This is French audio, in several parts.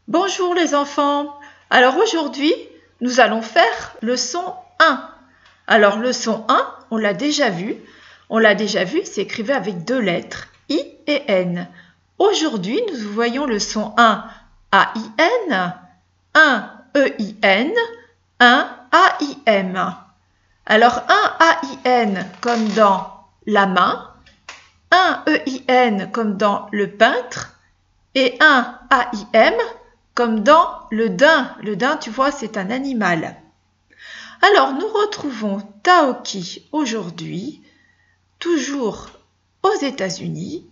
Bonjour les enfants. Alors aujourd'hui, nous allons faire le son 1. Alors le son 1, on l'a déjà vu. S'écrivait avec deux lettres, I et N. Aujourd'hui, nous voyons le son 1, A-I-N, 1, E-I-N, 1, A-I-M. Alors 1 A-I-N comme dans la main, 1 E-I-N comme dans le peintre et 1 A-I-M comme dans le daim. Le daim, tu vois, c'est un animal. Alors, nous retrouvons Taoki aujourd'hui, toujours aux États-Unis.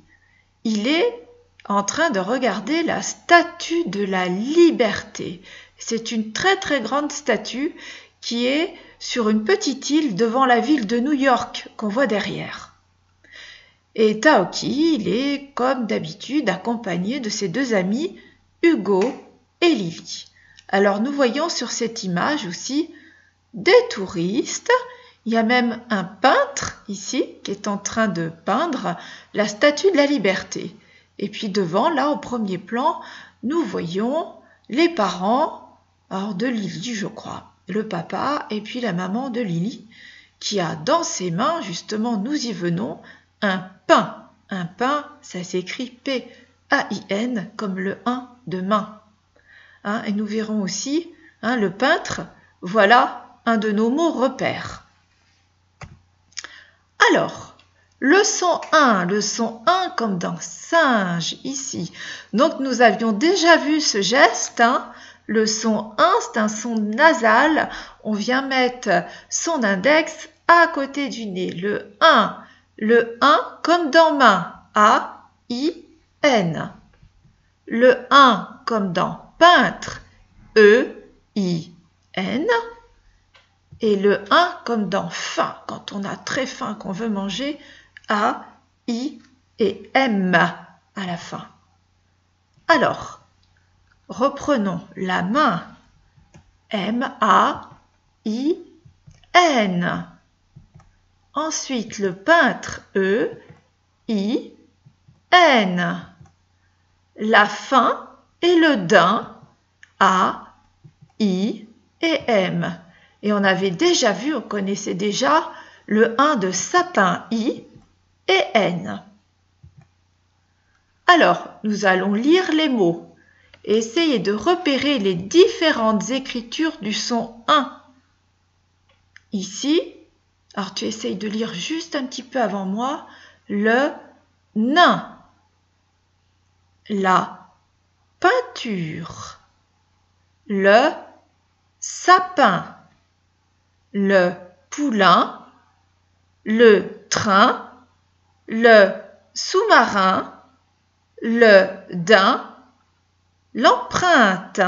Il est en train de regarder la statue de la liberté. C'est une très très grande statue qui est sur une petite île devant la ville de New York qu'on voit derrière. Et Taoki, il est comme d'habitude accompagné de ses deux amis Hugo et Lily. Alors nous voyons sur cette image aussi des touristes. Il y a même un peintre ici qui est en train de peindre la statue de la liberté. Et puis devant, là au premier plan, nous voyons les parents de Lily, je crois. Le papa et puis la maman de Lily qui a dans ses mains, justement nous y venons, un pain. Un pain, ça s'écrit P-A-I-N comme le 1 de main. Et nous verrons aussi le peintre, voilà un de nos mots repères. Alors, le son 1 comme dans singe ici. Donc nous avions déjà vu ce geste, le son 1 c'est un son nasal, on vient mettre son index à côté du nez, le 1 comme dans main, A-I-N. Le 1 comme dans peintre, E-I-N. Et le 1 comme dans faim, quand on a très faim, qu'on veut manger, A-I et M à la fin. Alors, reprenons la main, M-A-I-N. Ensuite, le peintre, E-I-N. La fin et le daim, A, I et M. Et on avait déjà vu, on connaissait déjà le 1 de sapin, I et N. Alors, nous allons lire les mots et essayer de repérer les différentes écritures du son 1. Ici, alors tu essayes de lire juste un petit peu avant moi, le nain. La peinture, le sapin, le poulain, le train, le sous-marin, le daim, l'empreinte.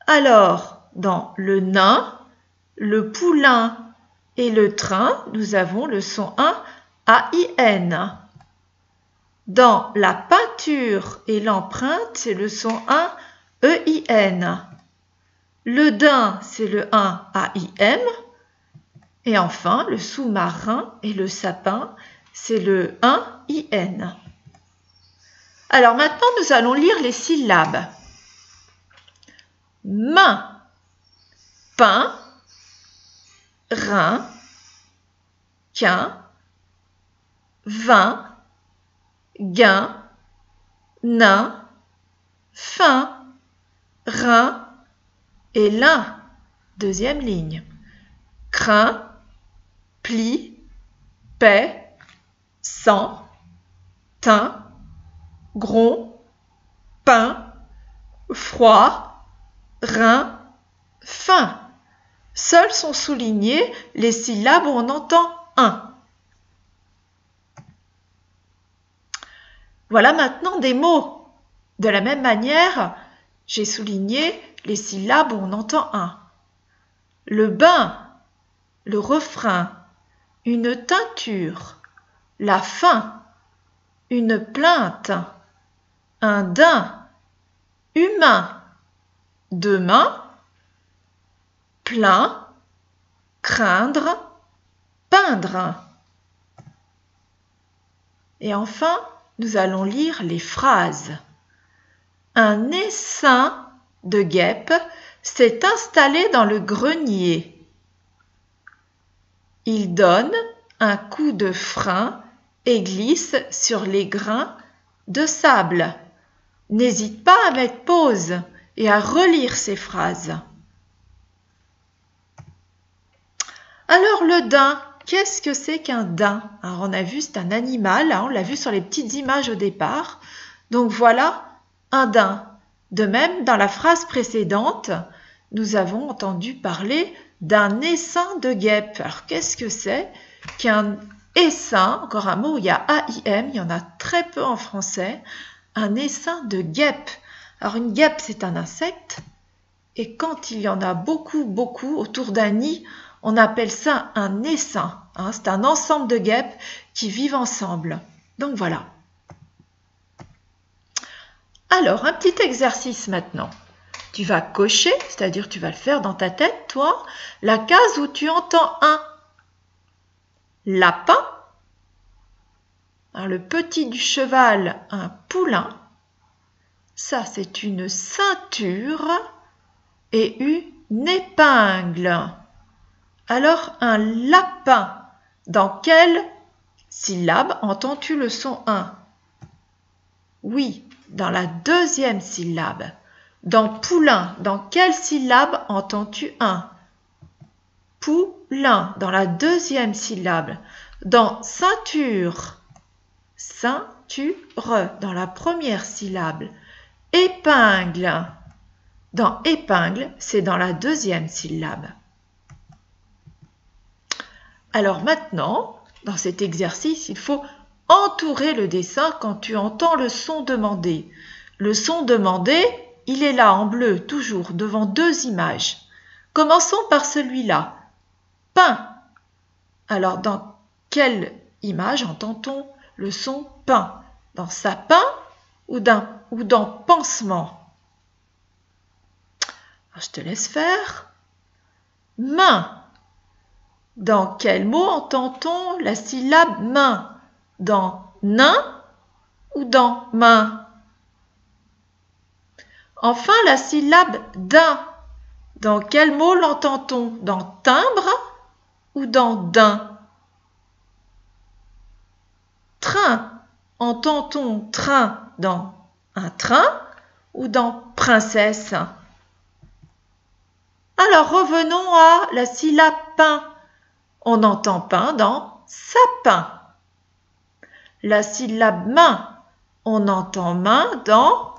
Alors, dans le nain, le poulain et le train, nous avons le son 1 A-I-N. Dans la peinture et l'empreinte, c'est le son 1 E-I-N. Le daim, c'est le 1 A-I-M. Et enfin, le sous-marin et le sapin, c'est le 1 I-N. Alors maintenant, nous allons lire les syllabes. Main, pain, rein, quin, vin, gain, nain, fin, rein et lin. Deuxième ligne. Crin, pli, paix, sang, teint, gros, pain, froid, rein, fin. Seuls sont soulignés les syllabes où on entend un. Voilà maintenant des mots. De la même manière, j'ai souligné les syllabes où on entend un. Le bain, le refrain, une teinture, la fin, une plainte, un daim, humain, demain, plein, craindre, peindre. Et enfin, nous allons lire les phrases. Un essaim de guêpes s'est installé dans le grenier. Il donne un coup de frein et glisse sur les grains de sable. N'hésite pas à mettre pause et à relire ces phrases. Alors le daim, qu'est-ce que c'est qu'un daim? Alors on a vu, c'est un animal, hein, on l'a vu sur les petites images au départ. Donc voilà un daim. De même, dans la phrase précédente, nous avons entendu parler d'un essaim de guêpes. Alors qu'est-ce que c'est qu'un essaim? Encore un mot où il y a A-I-M, il y en a très peu en français. Un essaim de guêpes. Alors une guêpe, c'est un insecte. Et quand il y en a beaucoup autour d'un nid, on appelle ça un essaim. Hein, c'est un ensemble de guêpes qui vivent ensemble. Donc voilà. Alors, un petit exercice maintenant. Tu vas cocher, c'est-à-dire tu vas le faire dans ta tête, toi, la case où tu entends un lapin. Alors, le petit du cheval, un poulain. Ça, c'est une ceinture et une épingle. Alors, un lapin, dans quelle syllabe entends-tu le son 1? Oui, dans la deuxième syllabe. Dans poulain, dans quelle syllabe entends-tu 1? Poulain, dans la deuxième syllabe. Dans ceinture, ceinture, dans la première syllabe. Épingle, dans épingle, c'est dans la deuxième syllabe. Alors maintenant, dans cet exercice, il faut entourer le dessin quand tu entends le son demandé. Le son demandé, il est là en bleu, toujours, devant deux images. Commençons par celui-là. Pain. Alors, dans quelle image entend-on le son pain? Dans sapin ou dans pansement? Alors, je te laisse faire. Main. Dans quel mot entend-on la syllabe main? Dans nain ou dans main? Enfin, la syllabe daim. Dans quel mot l'entend-on? Dans timbre ou dans daim? Train. Entend-on train dans un train ou dans princesse? Alors revenons à la syllabe pain. On entend pain dans sapin. La syllabe main, on entend main dans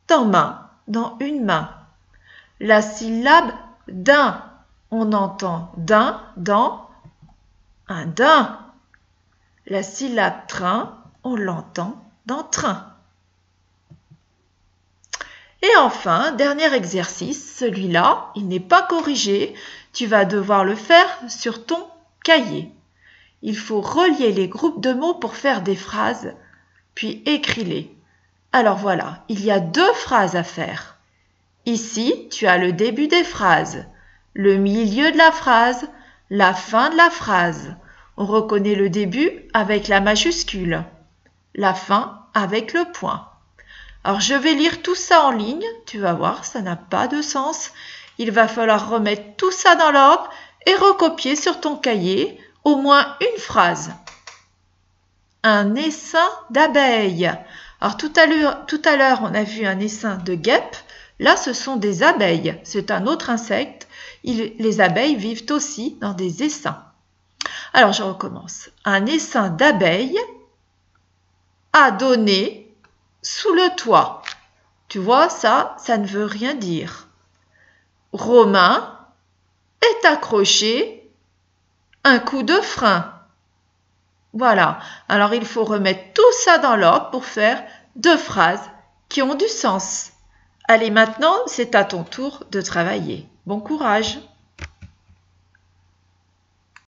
main, dans une main. La syllabe daim, on entend daim dans un daim. La syllabe train, on l'entend dans train. Et enfin, dernier exercice, celui-là, il n'est pas corrigé. Tu vas devoir le faire sur ton cahier. Il faut relier les groupes de mots pour faire des phrases, puis écris-les. Alors voilà, il y a deux phrases à faire. Ici, tu as le début des phrases, le milieu de la phrase, la fin de la phrase. On reconnaît le début avec la majuscule, la fin avec le point. Alors, je vais lire tout ça en ligne. Tu vas voir, ça n'a pas de sens. Il va falloir remettre tout ça dans l'ordre et recopier sur ton cahier au moins une phrase. Un essaim d'abeilles. Alors, tout à l'heure, on a vu un essaim de guêpes. Là, ce sont des abeilles. C'est un autre insecte. Les abeilles vivent aussi dans des essaims. Alors, je recommence. Un essaim d'abeilles a donné sous le toit. Tu vois, ça ne veut rien dire. Romain est accroché un coup de frein. Voilà. Alors, il faut remettre tout ça dans l'ordre pour faire deux phrases qui ont du sens. Allez, maintenant, c'est à ton tour de travailler. Bon courage!